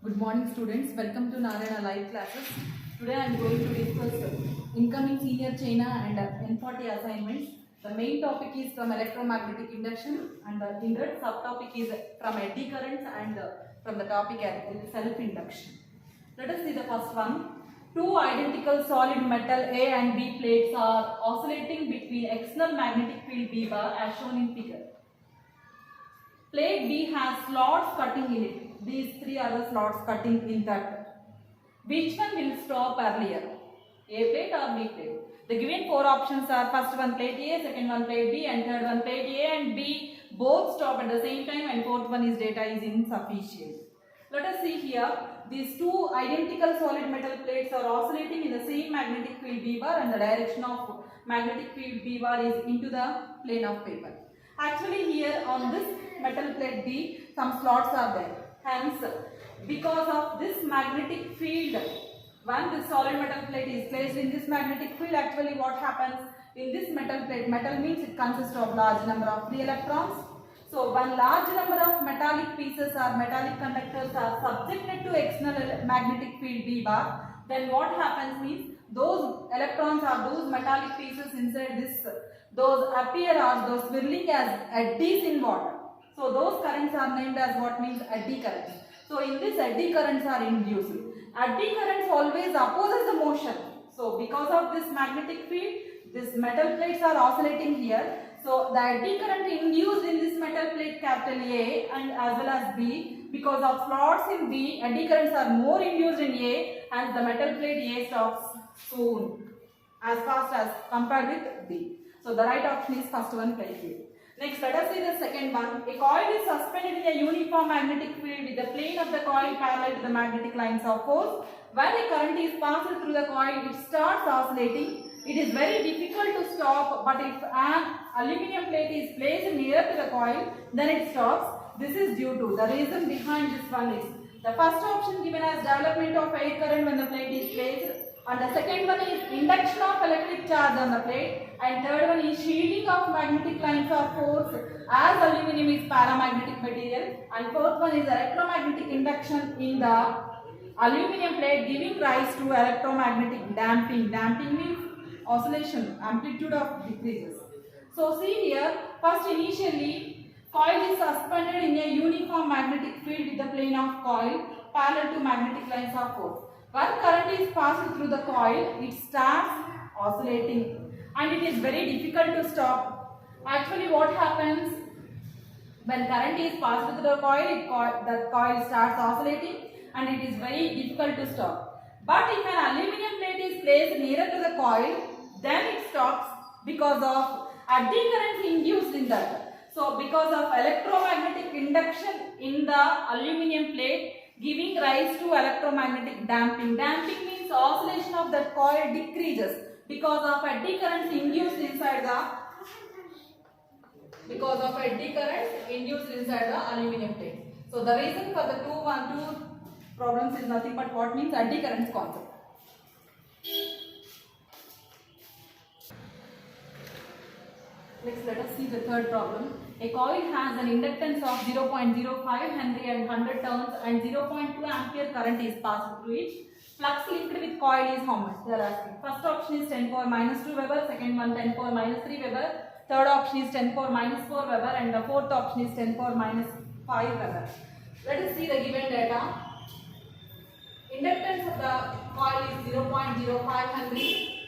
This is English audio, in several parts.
Good morning students, welcome to Narayana live classes. Today I am going to discuss incoming senior China and N40 assignments. The main topic is from electromagnetic induction and the indirect subtopic is from eddy currents and from the topic self-induction. Let us see the first one. Two identical solid metal A and B plates are oscillating between external magnetic field B bar as shown in figure. Plate B has slots cutting in it. These three are the slots cutting in that. Which one will stop earlier? A plate or B plate? The given four options are first one plate A, second one plate B and third one plate A and B both stop at the same time and fourth one is data is insufficient. Let us see here. These two identical solid metal plates are oscillating in the same magnetic field B bar and the direction of magnetic field B bar is into the plane of paper. Actually here on this metal plate B some slots are there. Hence because of this magnetic field, when this solid metal plate is placed in this magnetic field, actually what happens in this metal plate, metal means it consists of large number of free electrons. So when large number of metallic pieces or metallic conductors are subjected to external magnetic field B bar, then what happens means those electrons or those metallic pieces inside this, those appear as those swirling as eddies in water. So those currents are named as what means eddy currents. So in this eddy currents are induced. Eddy currents always opposes the motion. So because of this magnetic field, these metal plates are oscillating here. So the eddy current induced in this metal plate capital A and as well as B, because of slots in B, eddy currents are more induced in A and the metal plate A stops soon as fast as compared with B. So the right option is first one, plate A. Next, let us see the second one. A coil is suspended in a uniform magnetic field with the plane of the coil parallel to the magnetic lines of force. When a current is passed through the coil, it starts oscillating. It is very difficult to stop, but if an aluminum plate is placed near to the coil, then it stops. This is due to the reason behind this one is the first option given as development of air current when the plate is placed, and the second one is induction of electric charge on the plate, and third one is shielding of magnetic lines of force as aluminum is paramagnetic material, and fourth one is electromagnetic induction in the aluminum plate giving rise to electromagnetic damping. Damping means oscillation, amplitude of decreases. So see here, first initially coil is suspended in a uniform magnetic field with the plane of coil parallel to magnetic lines of force. When current is passed through the coil, it starts oscillating and it is very difficult to stop. Actually what happens when current is passed through the coil, the coil starts oscillating and it is very difficult to stop. But if an aluminum plate is placed nearer to the coil, then it stops because of eddy currents induced in that. So because of electromagnetic induction in the aluminum plate giving rise to electromagnetic damping. Damping means oscillation of that coil decreases because of eddy currents induced inside the aluminum plate. So the reason for the two problems is nothing but what means eddy currents concept. Next, let us see the third problem. A coil has an inductance of 0.05 Henry and 100 turns and 0.2 ampere current is passed through it. Flux linked with coil is how much? They are asking. First option is 10 power minus 2 Weber, second one 10 power minus 3 Weber, third option is 10 power minus 4 Weber and the fourth option is 10 power minus 5 Weber. Let us see the given data. Inductance of the coil is 0.05 Henry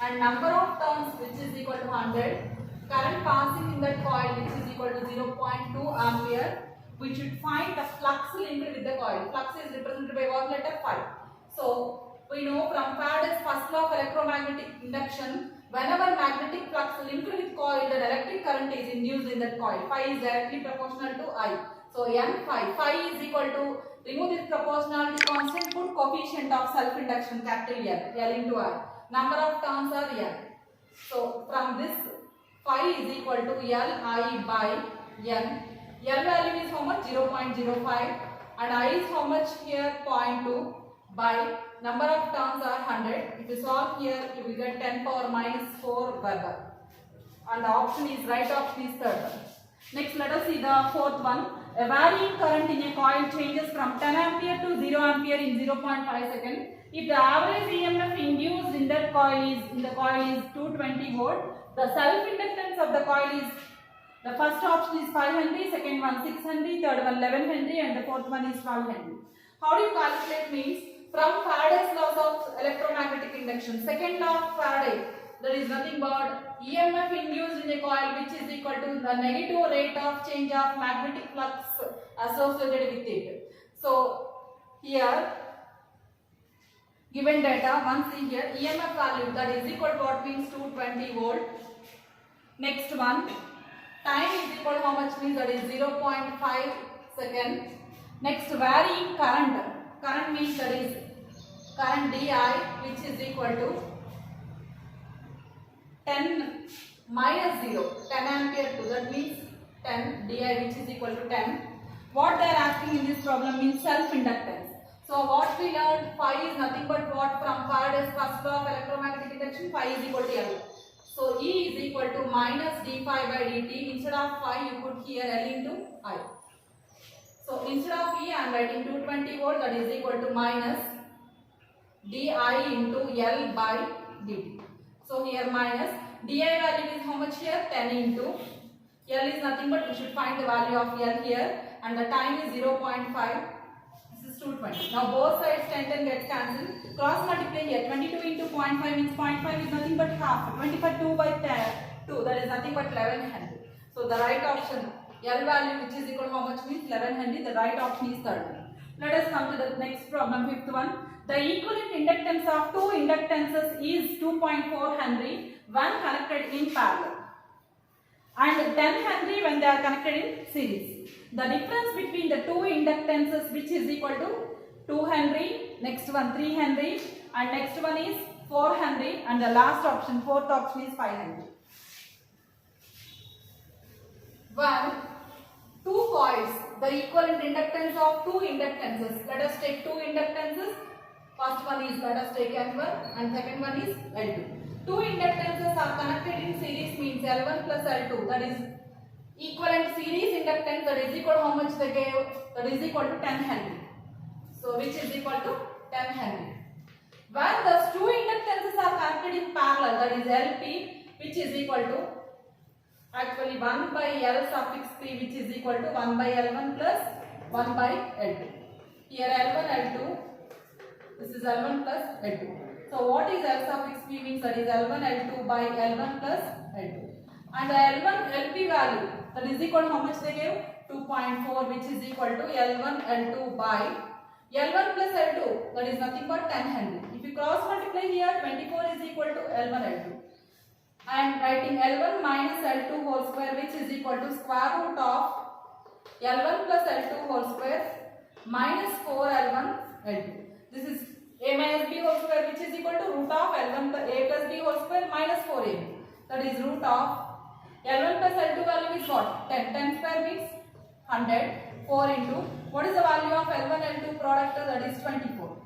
and number of turns which is equal to 100. Current passing in that coil which is equal to 0.2 ampere. We should find the flux linked with the coil. Flux is represented by what letter? Phi. So we know from Faraday's first law of electromagnetic induction, whenever magnetic flux linked with coil, the electric current is induced in that coil. Phi is directly proportional to I. So N phi. Phi is equal to, remove this proportionality constant, put coefficient of self-induction capital L. L into I. Number of turns are N. So from this phi is equal to L I by N. L value is how much? 0.05 and I is how much here? 0.2 by number of turns are 100. If you solve here, you will get 10 power minus 4 Weber. And the option is right option is third one. Next, let us see the fourth one. A varying current in a coil changes from 10 ampere to 0 ampere in 0.5 seconds. If the average EMF induced in that coil is 220 volt, the self inductance of the coil is, the first option is 5 Henry, second one 6 Henry, third one 11 Henry, and the fourth one is 12 Henry. How do you calculate means? From Faraday's laws of electromagnetic induction, second law of Faraday, there is nothing but EMF induced in a coil which is equal to the negative rate of change of magnetic flux associated with it. So here given data, once see here EMF value that is equal to what means 220 volt. Next one, time is equal to how much means that is 0.5 second. Next, varying current. Current means that is current DI which is equal to 10 minus 0, 10 ampere to, that means 10 DI which is equal to 10. What they are asking in this problem means self-inductance. So what we learned, phi is nothing but what from Faraday's first law of electromagnetic induction, phi is equal to L. So E is equal to minus d phi by dt. Instead of phi you put here L into I. So instead of E I am writing 220 volt, that is equal to minus di into L by dt. So here minus di value is how much here? 10 into L is nothing but we should find the value of L here, and the time is 0.5. This is 220. Now both sides 10 gets cancelled. Cross multiply here. 22 into 0.5 means 0.5 is nothing but half. 25 2 by 2, that is nothing but 11 Henry. So the right option, L value which is equal to how much means 11 Henry. The right option is third one. Let us come to the next problem, fifth one. The equivalent inductance of two inductances is 2.4 Henry when connected in parallel, and 10 Henry when they are connected in series. The difference between the two inductances which is equal to 2 Henry, next one 3 Henry, and next one is 4 Henry, and the last option, fourth option is 5 Henry. When two coils, the equivalent inductance of two inductances, let us take two inductances. First one is, let us take L1 and second one is L2. Two inductances are connected in series means L1 plus L2, that is equivalent series inductance, that is equal to how much they gave, that is equal to 10 Henry. So which is equal to 10 Henry. When the two inductances are connected in parallel, that is LP, which is equal to actually 1 by L suffix P, which is equal to 1 by L1 plus 1 by L2. Here L1, L2, this is L1 plus L2. So what is L suffix P means that is L1, L2 by L1 plus L2. And the L1, LP value, that is equal to how much they gave? 2.4, which is equal to L1, L2 by L1 plus L2, that is nothing but 10 Henry. If you cross multiply here, 24 is equal to L1, L2. I am writing L1 minus L2 whole square, which is equal to square root of L1 plus L2 whole square minus 4 L1 L2. This is A minus B whole square, which is equal to root of L1 plus A plus B whole square minus 4A. That is root of L1 plus L2 value is what? 10. 10 square means 100. 4 into, what is the value of L1 L2 product? That is 24.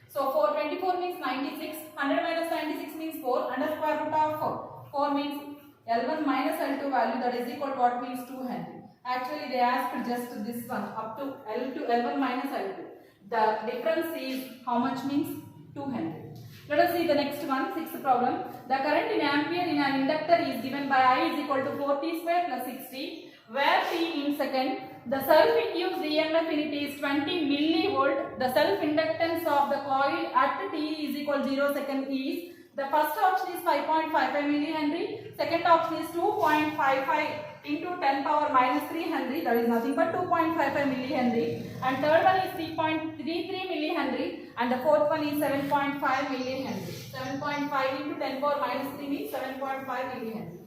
So 424 means 96. 100 minus 96 means 4. Under square root of 4 means L1 minus L2 value, that is equal to what means 2 Henry. Actually they asked just this one up to L1 minus L2. The difference is how much means 2 Henry. Let us see the next one, sixth problem. The current in ampere in an inductor is given by I is equal to 4t square plus 6t, where t in second. The self-induced EMF in it is 20 millivolt. The self-inductance of the coil at t is equal to 0 second is, the first option is 5.55 millihenry, second option is 2.55 into 10 power minus 3 Henry, that is nothing but 2.55 millihenry, and third one is 3.33 millihenry, and the fourth one is 7.5 millihenry. 7.5 into 10 power minus 3 means 7.5 millihenry.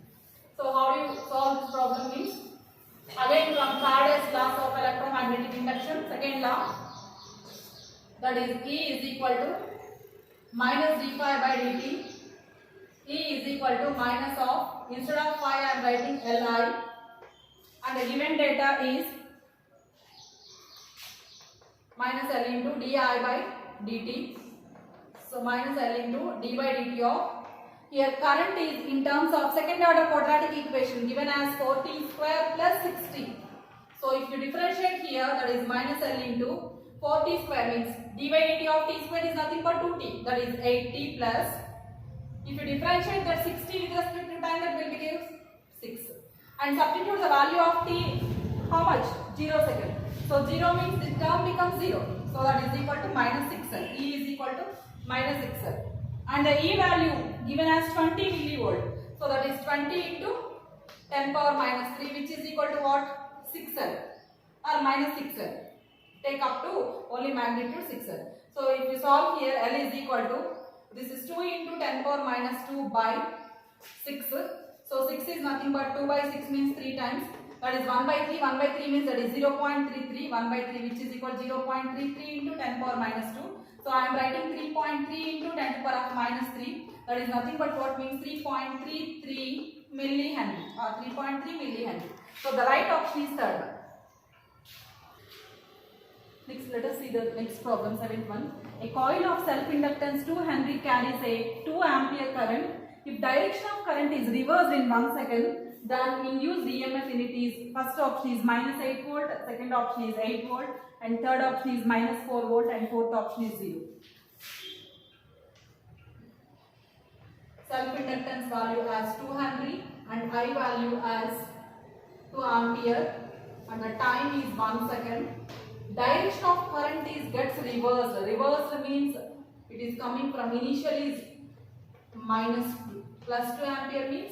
So how do you solve this problem means, again from Faraday's laws of electromagnetic induction, second law, that is E is equal to minus d phi by dt. E is equal to minus of, instead of phi I am writing Li, and the given data is minus L into di by dt. So minus L into d by dt of, here current is in terms of second order quadratic equation given as 4t square plus 6t. So if you differentiate here, that is minus L into 4t square means dy dt of t square is nothing but 2t, that is 8t plus, if you differentiate that 60 with respect to time, that will give 6. And substitute the value of t, how much? 0 second. So 0 means this term becomes 0. So that is equal to minus 6L. E is equal to minus 6L. And the E value given as 20 millivolt. So that is 20 into 10 power minus 3, which is equal to what? 6L or minus 6L. Take up to only magnitude 6L. So if you solve here, L is equal to, this is 2 into 10 power minus 2 by 6. So 6 is nothing but 2 by 6 means 3 times. That is 1 by 3. 1 by 3 means that is 0.33. 1 by 3 which is equal to 0.33 into 10 power minus 2. So I am writing 3.3 into 10 to the power of minus 3. That is nothing but what means 3.33 millihenry or 3.3 millihenry. So the right option is third one. Next, let us see the next problem, 7th one. A coil of self-inductance 2 Henry carries a 2 ampere current. If direction of current is reversed in 1 second, then induced EMF in it is, first option is minus 8 volt, second option is 8 volt, and third option is minus 4 volt, and fourth option is 0. Self-inductance value as 2 Henry and I value as 2 ampere, and the time is 1 second. Direction of current is gets reversed. Reversed means it is coming from initially is minus plus 2 ampere means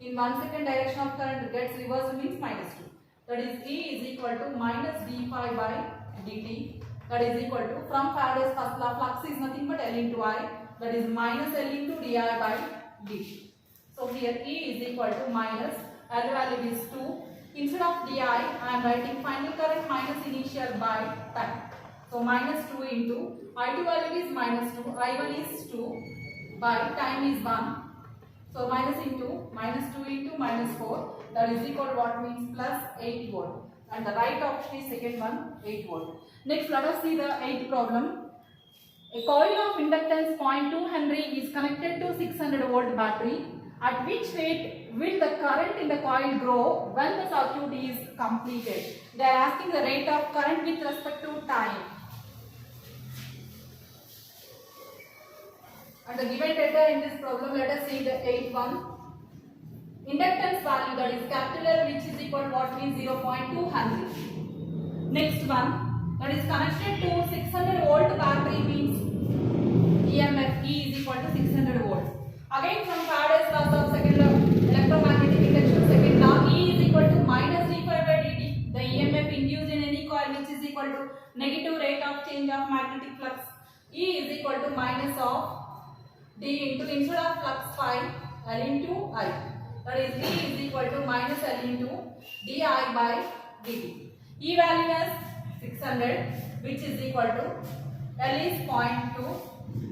in 1 second direction of current gets reversed means minus 2. That is E is equal to minus d phi by dt. That is equal to, from Faraday's first law, flux is nothing but L into I. That is minus L into di by dt. So here E is equal to minus, L value is 2. Instead of di, I am writing final current minus initial by time. So minus 2 into, I2 value is minus 2, I1 is 2 by time is 1. So minus into, minus 2 into minus 4, that is equal to what means plus 8 volt. And the right option is second one, 8 volt. Next, let us see the 8th problem. A coil of inductance 0.2 Henry is connected to 600 volt battery. At which rate will the current in the coil grow when the circuit is completed? They are asking the rate of current with respect to time. And the given data in this problem, let us see the 8th one. Inductance value, that is capital L, which is equal to what means 0.2 Henry. Next one, that is connected to 600 volt battery means EMF E is equal to 600 volt. Again from Faraday's law of second law, electromagnetic induction second law, E is equal to minus d phi by dt. The EMF induced in any coil which is equal to negative rate of change of magnetic flux. E is equal to minus of d into, instead of flux phi, L into I. That is E is equal to minus L into di by dt. E value is 600, which is equal to L is 0.2.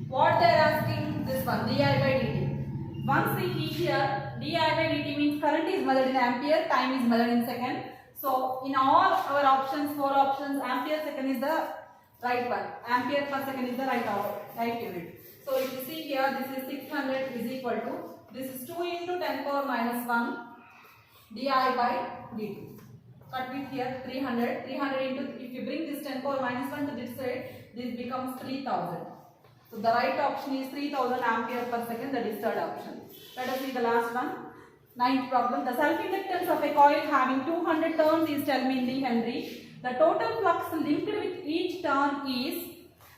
What they are asking, this one, di by dt. Once we see here, di by dt means current is measured in ampere, time is measured in second. So in all our options, 4 options, ampere second is the right one. Ampere per second is the right unit. So if you see here, this is 600 is equal to, this is 2 into 10 power minus 1 di by dt. Cut with here 300. 300 into, if you bring this 10 power minus 1 to this side, this becomes 3000. So the right option is 3000 ampere per second, that is third option. Let us see the last one. 9th problem. The self-inductance of a coil having 200 turns is 10 millihenry. The total flux linked with each turn is,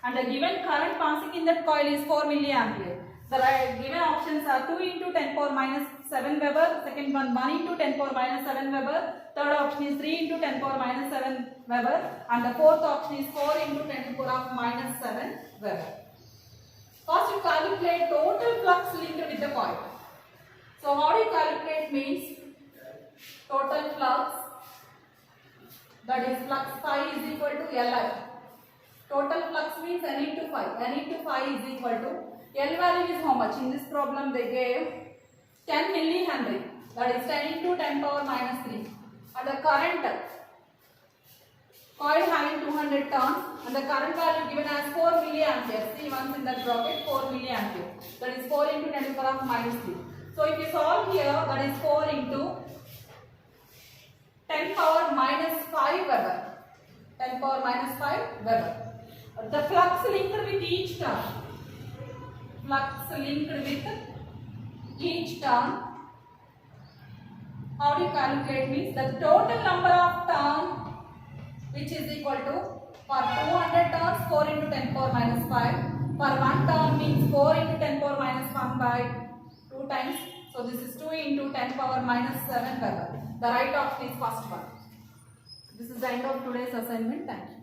and the given current passing in that coil is 4 milliampere. The given options are 2 into 10 power minus 7 Weber, second one 1 into 10 power minus 7 Weber, third option is 3 into 10 power minus 7 Weber, and the fourth option is 4 into 10 to the power of minus 7 Weber. First you calculate total flux linked with the coil. So how do you calculate means total flux, that is flux phi is equal to Li. Total flux means N into phi. N into phi is equal to, L value is how much? In this problem they gave 10 millihenry, that is 10 into 10 power minus 3. And the current coil having 200 turns, and the current value given as 4 milliampere. See once in that bracket 4 milliampere. That is 4 into 10 to the power of minus 3. So if you solve here, that is 4 into 10 power minus 5 Weber. 10 power minus 5 Weber. The flux linked with each term. Flux linked with each term. How do you calculate? Means the total number of terms which is equal to, for 200 terms 4 into 10 power minus 5. For one term means 4 into 10 power minus 1 by 2 times. So this is 2 into 10 power minus 7 Weber. The right option is first one. This is the end of today's assignment. Thank you.